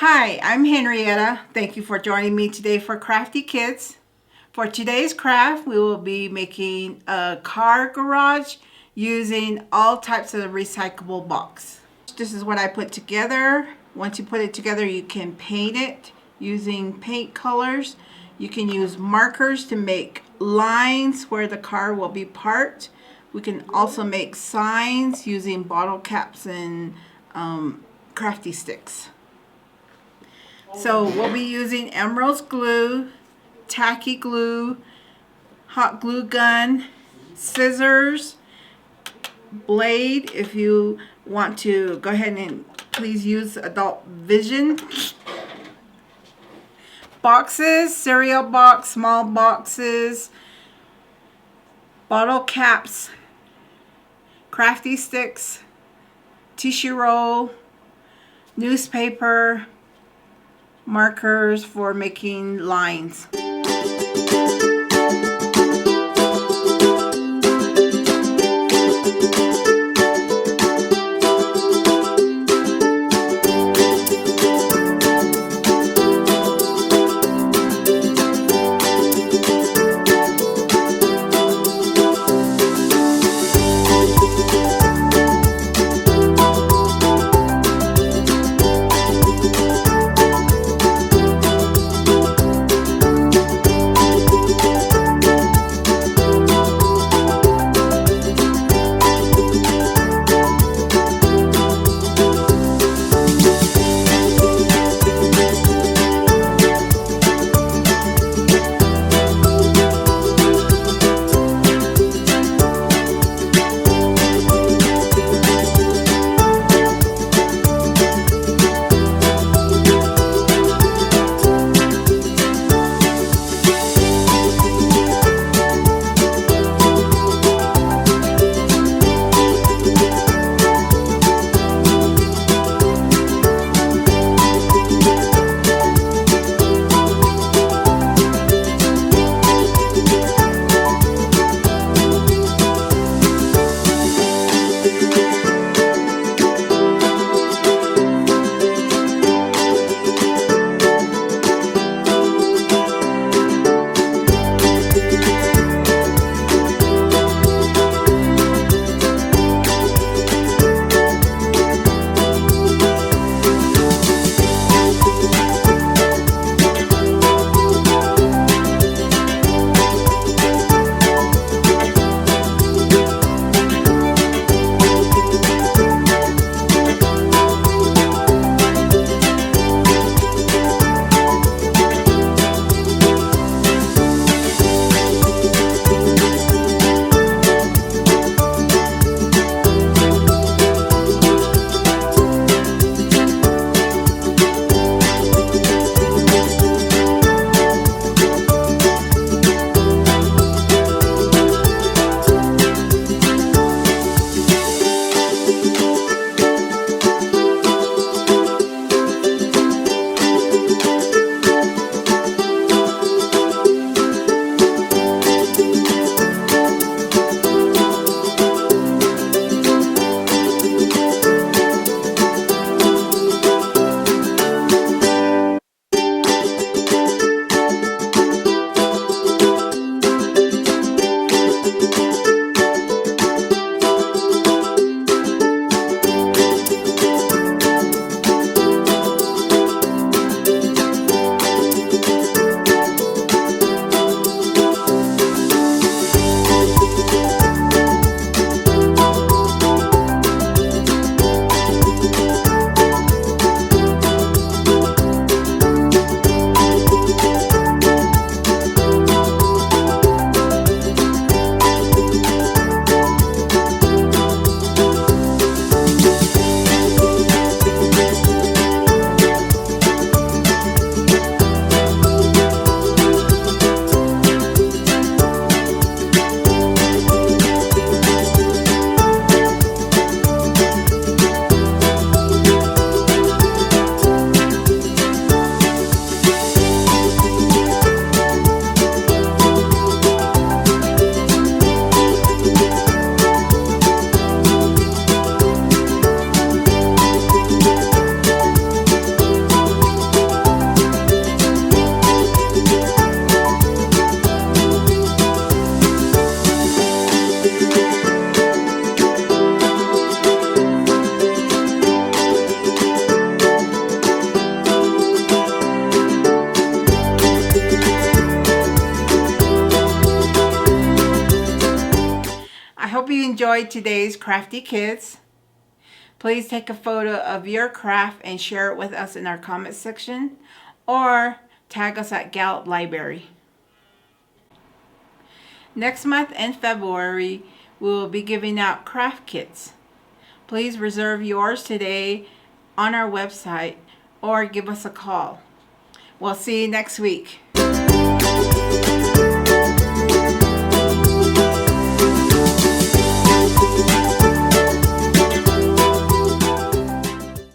Hi, I'm Henrietta. Thank you for joining me today for Crafty Kids. For today's craft, we will be making a car garage using all types of recyclable box. This is what I put together. Once you put it together, you can paint it using paint colors. You can use markers to make lines where the car will be parked. We can also make signs using bottle caps and crafty sticks. So we'll be using emerald glue, tacky glue, hot glue gun, scissors, blade. If you want to go ahead and please use adult vision. Boxes, cereal box, small boxes, bottle caps, crafty sticks, tissue roll, newspaper, markers for making lines. you enjoyed today's Crafty Kids. Please take a photo of your craft and share it with us in our comment section, or tag us at Gallup Library. Next month in February, we will be giving out craft kits. Please reserve yours today on our website or give us a call. We'll see you next week.